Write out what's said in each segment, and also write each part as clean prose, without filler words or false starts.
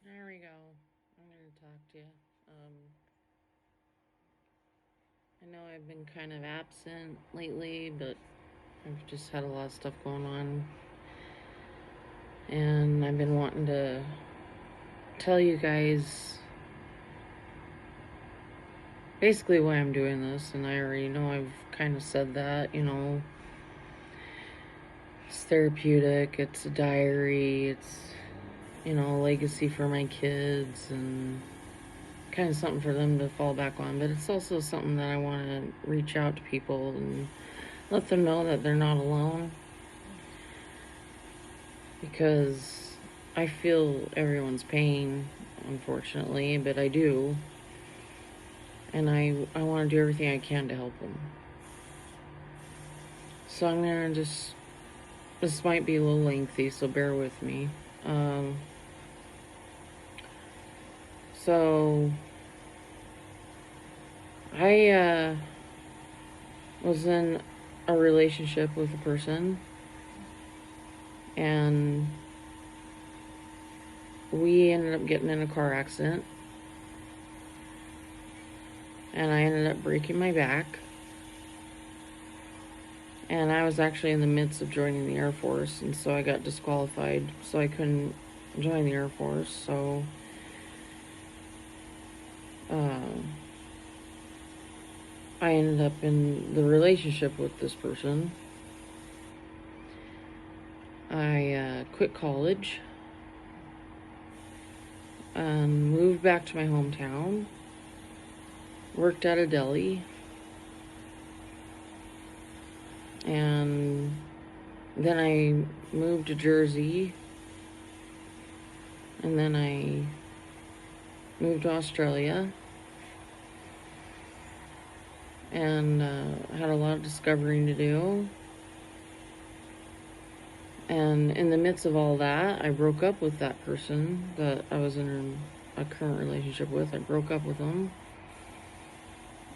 There we go. I'm going to talk to you. Um, I know I've been kind of absent lately, but I've just had a lot of stuff going on. And I've been wanting to tell you guys basically why I'm doing this. And I already know I've kind of said that, it's therapeutic, it's a diary, it's, a legacy for my kids and kind of something for them to fall back on. But it's also something that I want to reach out to people and let them know that they're not alone, because I feel everyone's pain, unfortunately, but I do. And I want to do everything I can to help them. So I'm going to this might be a little lengthy, so bear with me. Um, so I was in a relationship with a person, and we ended up getting in a car accident, and I ended up breaking my back. And I was actually in the midst of joining the Air Force, and so I got disqualified, so I couldn't join the Air Force. So uh, I ended up in the relationship with this person. I quit college, moved back to my hometown, worked at a deli, and then I moved to Jersey, and then I moved to Australia, and had a lot of discovering to do. And in the midst of all that, I broke up with that person that I was in a current relationship with. I broke up with him.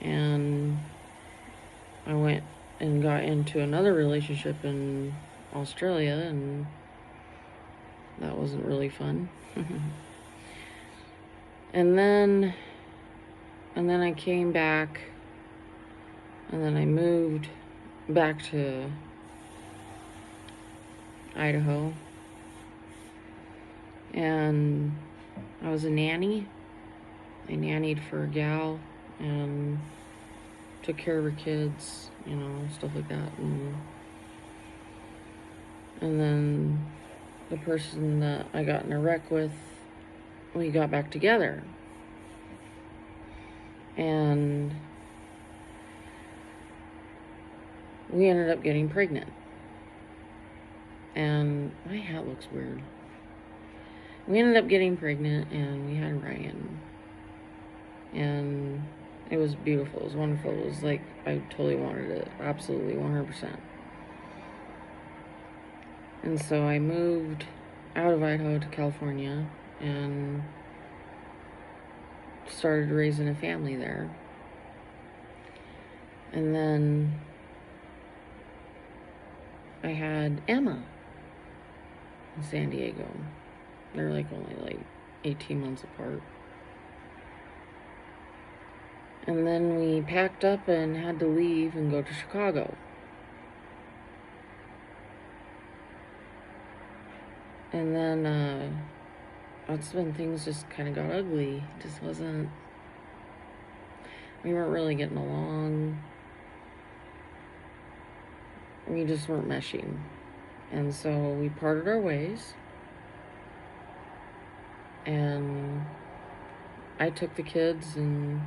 And I went and got into another relationship in Australia, and that wasn't really fun. and then and then I came back, and then I moved back to Idaho, and I was a nanny. I nannied for a gal and took care of her kids, stuff like that. And then the person that I got in a wreck with, we got back together. And we ended up getting pregnant. And my hat looks weird. We ended up getting pregnant, and we had Ryan. And it was beautiful. It was wonderful. It was like I totally wanted it. Absolutely, 100%. And so I moved out of Idaho to California and started raising a family there. And then I had Emma in San Diego. They're only 18 months apart. And then we packed up and had to leave and go to Chicago. And then that's when things just kind of got ugly. It just wasn't, we weren't really getting along. We just weren't meshing. And so we parted our ways. And I took the kids and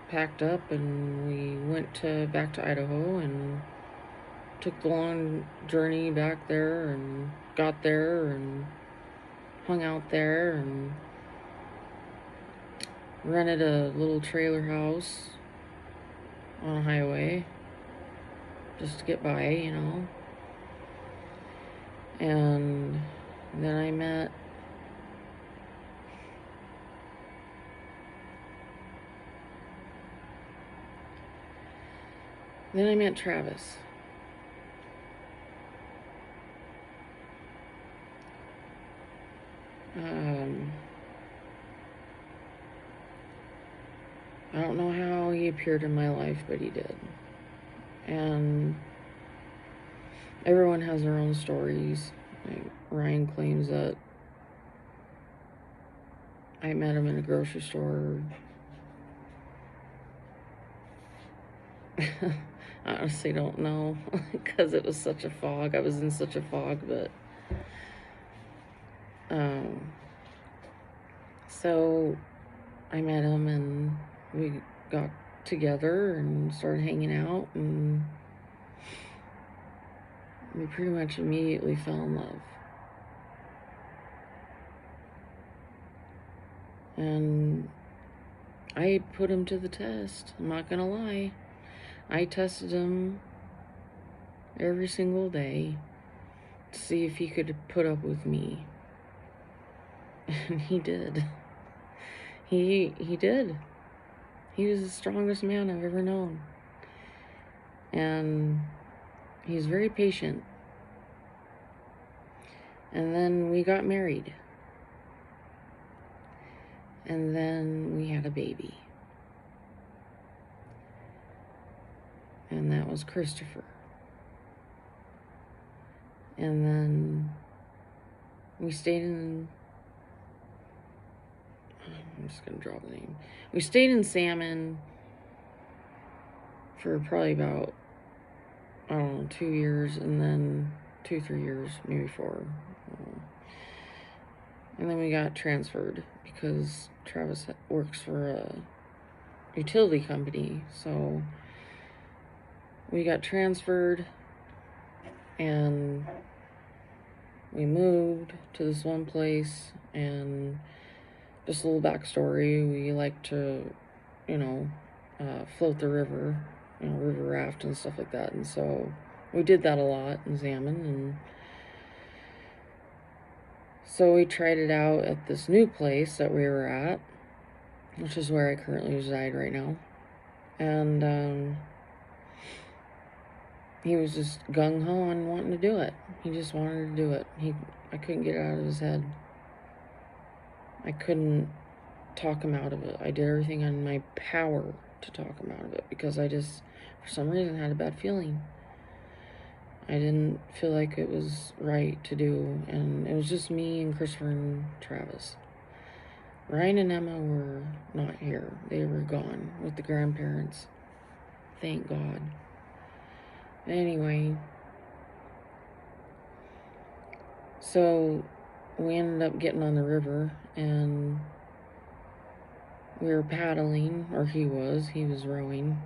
packed up, and we went back to Idaho and took the long journey back there, and got there and hung out there and rented a little trailer house on a highway just to get by. And then I met Travis. Um, I don't know how he appeared in my life, but he did. And everyone has their own stories. Like Ryan claims that I met him in a grocery store. I honestly don't know because it was such a fog. I was in such a fog, but so I met him and we got together and started hanging out, and we pretty much immediately fell in love. And I put him to the test. I'm not gonna lie. I tested him every single day to see if he could put up with me. And he did. He did. He was the strongest man I've ever known. And he's very patient. And then we got married. And then we had a baby. And that was Christopher. And then we stayed in... I'm just going to draw the name. We stayed in Salmon for probably about, I don't know, 2 years, and then 2-3 years, maybe 4. And then we got transferred because Travis works for a utility company. So we got transferred and we moved to this one place. And just a little backstory, we like to, float the river, river raft and stuff like that. And so we did that a lot in Salmon. And so we tried it out at this new place that we were at, which is where I currently reside right now. And he was just gung-ho on wanting to do it. He just wanted to do it. I couldn't get it out of his head. I couldn't talk him out of it. I did everything in my power to talk him out of it because I just, for some reason, had a bad feeling. I didn't feel like it was right to do, and it was just me and Christopher and Travis. Ryan and Emma were not here. They were gone with the grandparents. Thank God. Anyway, so we ended up getting on the river, and we were paddling, or he was rowing,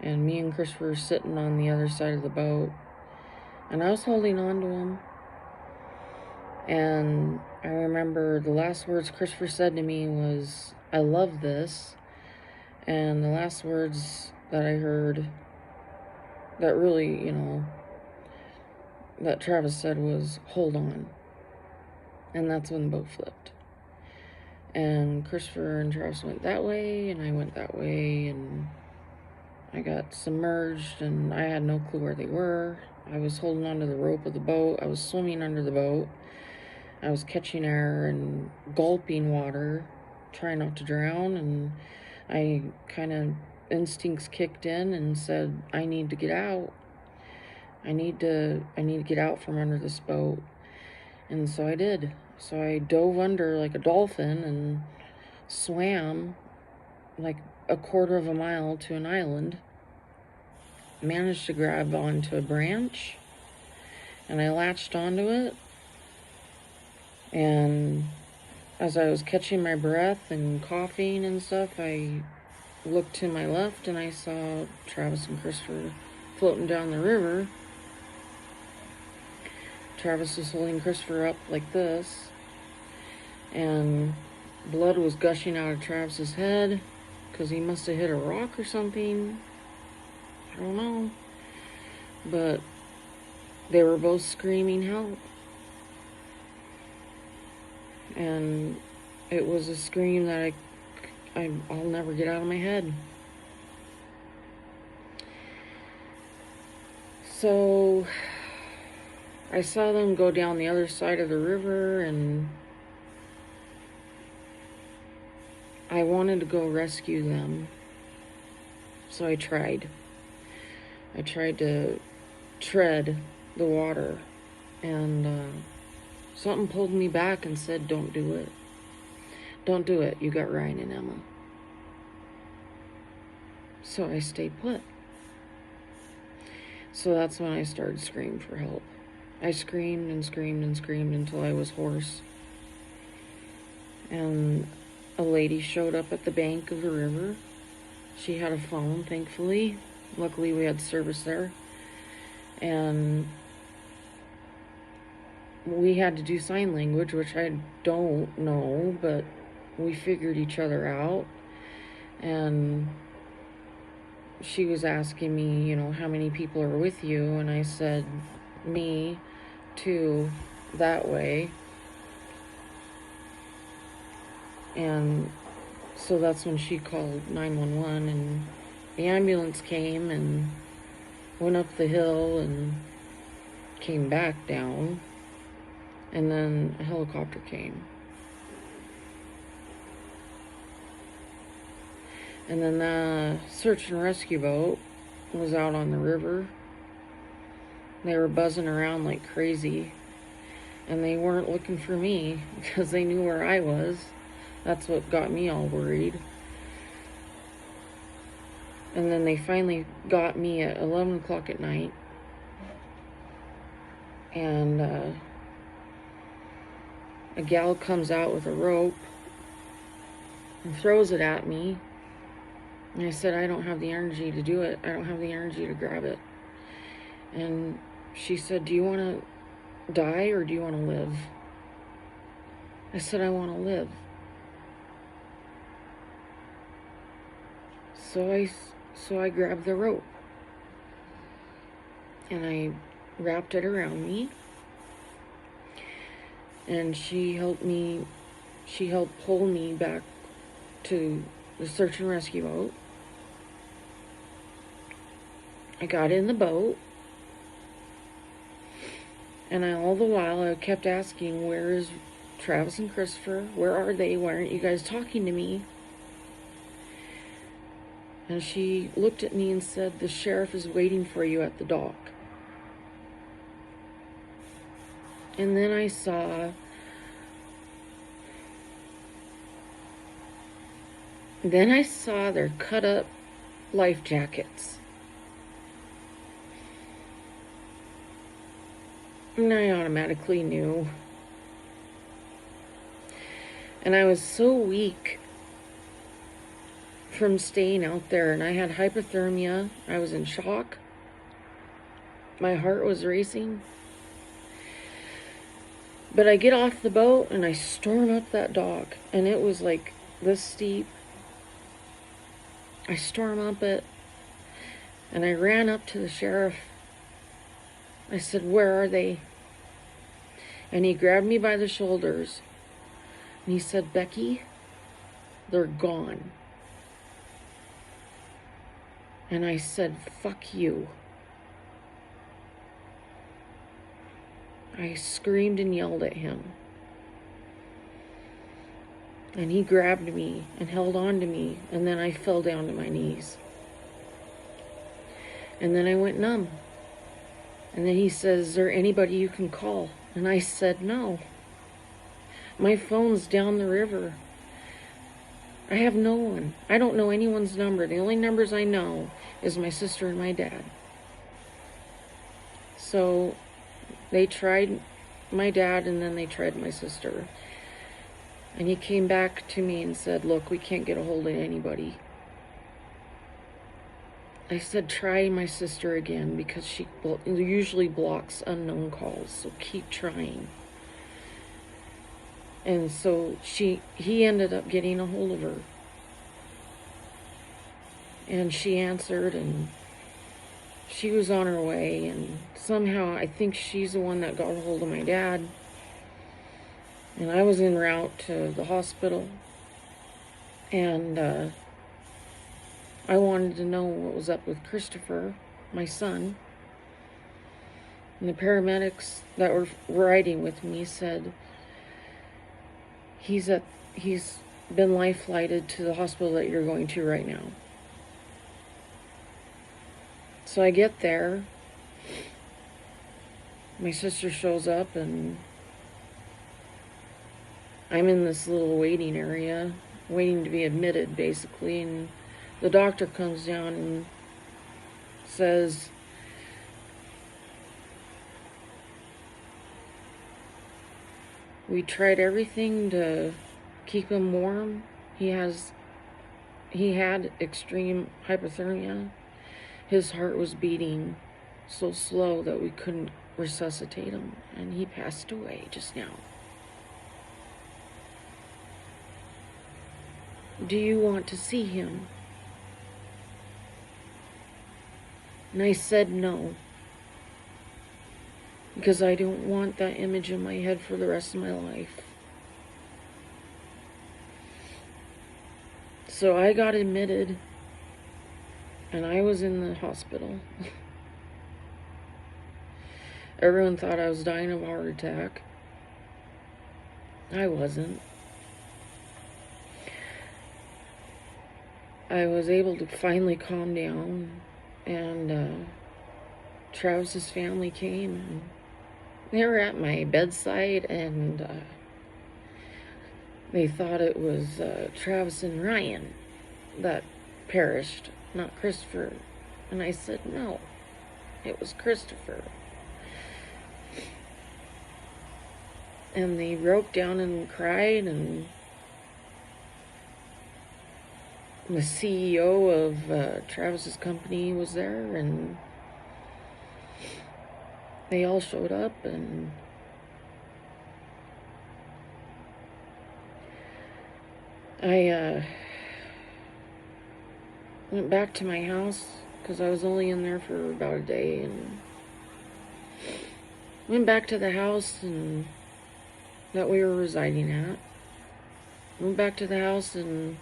and me and Christopher were sitting on the other side of the boat, and I was holding on to him. And I remember the last words Christopher said to me was, "I love this." And the last words that I heard that really, that Travis said was, "Hold on." And that's when the boat flipped. And Christopher and Travis went that way, and I went that way, and I got submerged, and I had no clue where they were. I was holding onto the rope of the boat. I was swimming under the boat. I was catching air and gulping water, trying not to drown, and I kind of, instincts kicked in and said, I need to get out. I need to get out from under this boat. And so I did. So I dove under like a dolphin and swam like a quarter of a mile to an island. Managed to grab onto a branch, and I latched onto it. And as I was catching my breath and coughing and stuff, I looked to my left and I saw Travis and Christopher floating down the river. Travis was holding Christopher up like this, and blood was gushing out of Travis's head because he must have hit a rock or something. I don't know. But they were both screaming help. And it was a scream that I'll never get out of my head. So I saw them go down the other side of the river, and I wanted to go rescue them, so I tried. I tried to tread the water, and something pulled me back and said, don't do it. Don't do it. You got Ryan and Emma. So I stayed put. So that's when I started screaming for help. I screamed and screamed and screamed until I was hoarse. And a lady showed up at the bank of the river. She had a phone, thankfully. Luckily, we had service there. And we had to do sign language, which I don't know, but we figured each other out. And she was asking me, how many people are with you? And I said, me, 2, that way. And so that's when she called 911, and the ambulance came and went up the hill and came back down, and then a helicopter came. And then the search and rescue boat was out on the river. They were buzzing around like crazy, and they weren't looking for me because they knew where I was. That's what got me all worried. And then they finally got me at 11 o'clock at night. And a gal comes out with a rope and throws it at me. And I said, I don't have the energy to do it. I don't have the energy to grab it. And she said, do you want to die or do you want to live? I said, I want to live. So I grabbed the rope and I wrapped it around me, and she helped pull me back to the search and rescue boat. I got in the boat, and all the while I kept asking, where is Travis and Christopher? Where are they? Why aren't you guys talking to me? And she looked at me and said, the sheriff is waiting for you at the dock. And then I saw their cut up life jackets. And I automatically knew. And I was so weak from staying out there, and I had hypothermia. I was in shock. My heart was racing. But I get off the boat and I storm up that dock, and it was like this steep. I storm up it, and I ran up to the sheriff. I said, where are they? And he grabbed me by the shoulders and he said, Becky, they're gone. And I said, fuck you. I screamed and yelled at him. And he grabbed me and held on to me, and then I fell down to my knees. And then I went numb. And then he says, is there anybody you can call? And I said, no. My phone's down the river. I have no one. I don't know anyone's number. The only numbers I know is my sister and my dad. So they tried my dad, and then they tried my sister. And he came back to me and said, look, we can't get a hold of anybody. I said, try my sister again, because she usually blocks unknown calls, so keep trying. And so he ended up getting a hold of her. And she answered, and she was on her way, and somehow I think she's the one that got a hold of my dad. And I was en route to the hospital, and I wanted to know what was up with Christopher, my son. And the paramedics that were riding with me said, he's been life flighted to the hospital that you're going to right now. So I get there. My sister shows up, and I'm in this little waiting area, waiting to be admitted, basically. And the doctor comes down and says, "We tried everything to keep him warm. He had extreme hypothermia. His heart was beating so slow that we couldn't resuscitate him, and he passed away just now. Do you want to see him?" And I said no, because I don't want that image in my head for the rest of my life. So I got admitted, and I was in the hospital. Everyone thought I was dying of a heart attack. I wasn't. I was able to finally calm down, and Travis's family came, and they were at my bedside, and they thought it was Travis and Ryan that perished, not Christopher. And I said no, it was Christopher. And they broke down and cried, and the CEO of Travis's company was there, and they all showed up, and I went back to my house, because I was only in there for about a day, and went back to the house that we were residing at. Went back to the house, and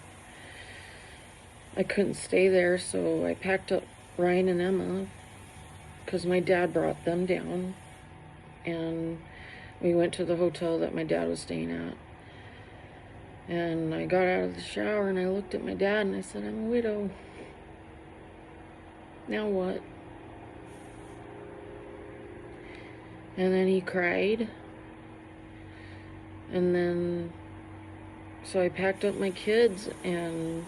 I couldn't stay there, so I packed up Ryan and Emma, because my dad brought them down, and we went to the hotel that my dad was staying at. And I got out of the shower, and I looked at my dad, and I said, "I'm a widow. Now what?" And then he cried. And then, so I packed up my kids and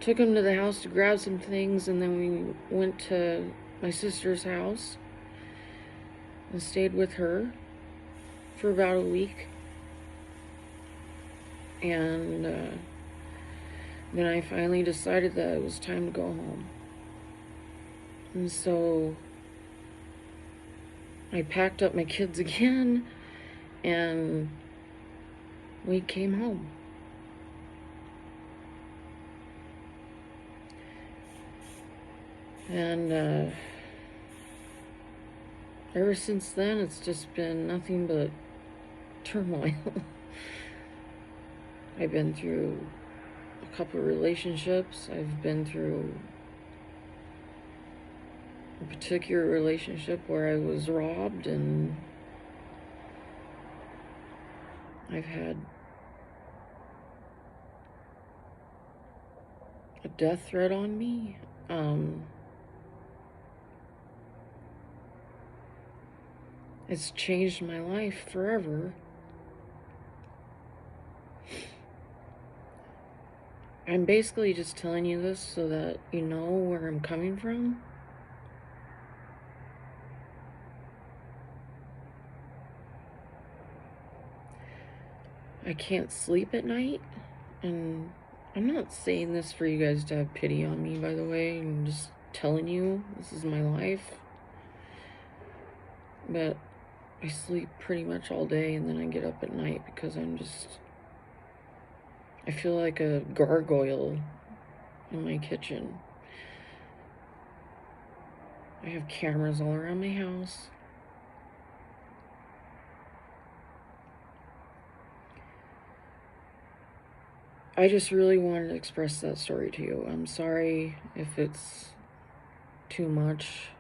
took them to the house to grab some things, and then we went to my sister's house and stayed with her for about a week. And then I finally decided that it was time to go home. And so I packed up my kids again, and we came home. And ever since then, it's just been nothing but turmoil. I've been through a couple of relationships. I've been through a particular relationship where I was robbed, and I've had a death threat on me. It's changed my life forever. I'm basically just telling you this so that you know where I'm coming from. I can't sleep at night, and I'm not saying this for you guys to have pity on me, by the way. I'm just telling you this is my life. But I sleep pretty much all day, and then I get up at night because I feel like a gargoyle in my kitchen. I have cameras all around my house. I just really wanted to express that story to you. I'm sorry if it's too much.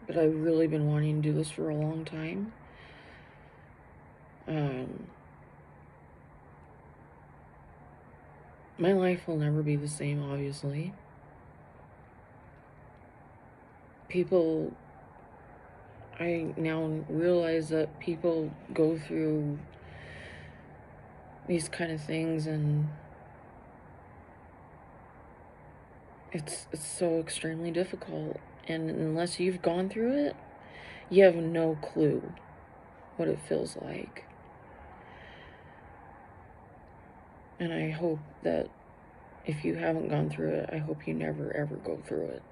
But I've really been wanting to do this for a long time. My life will never be the same, obviously. I now realize that people go through these kind of things, and it's so extremely difficult. And unless you've gone through it, you have no clue what it feels like. And I hope that if you haven't gone through it, I hope you never ever go through it.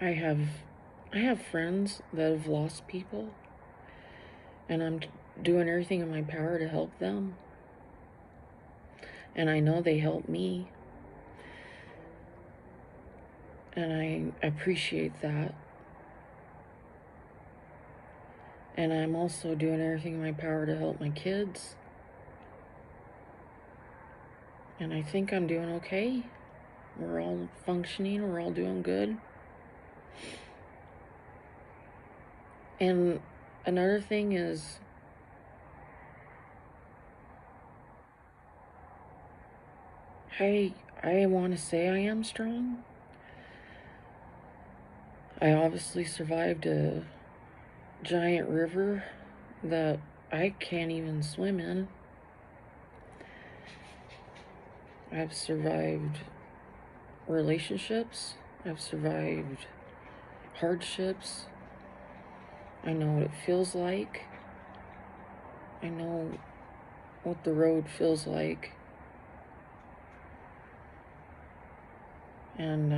I have friends that have lost people, and I'm doing everything in my power to help them. And I know they help me. And I appreciate that. And I'm also doing everything in my power to help my kids. And I think I'm doing okay. We're all functioning, we're all doing good. And another thing is, I want to say I am strong. I obviously survived a giant river that I can't even swim in. I've survived relationships. I've survived hardships. I know what it feels like. I know what the road feels like. And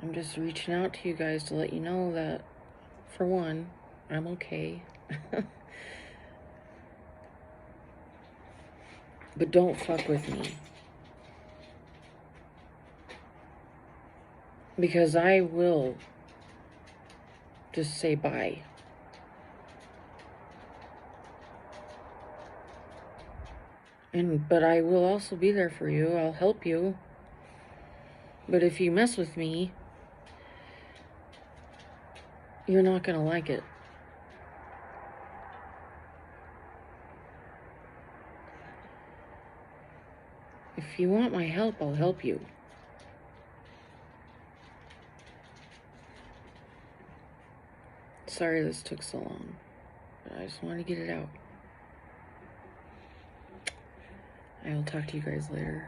I'm just reaching out to you guys to let you know that, for one, I'm okay. But don't fuck with me. Because I will just say bye. But I will also be there for you. I'll help you. But if you mess with me, you're not gonna like it. If you want my help, I'll help you. Sorry this took so long, but I just wanted to get it out. I will talk to you guys later.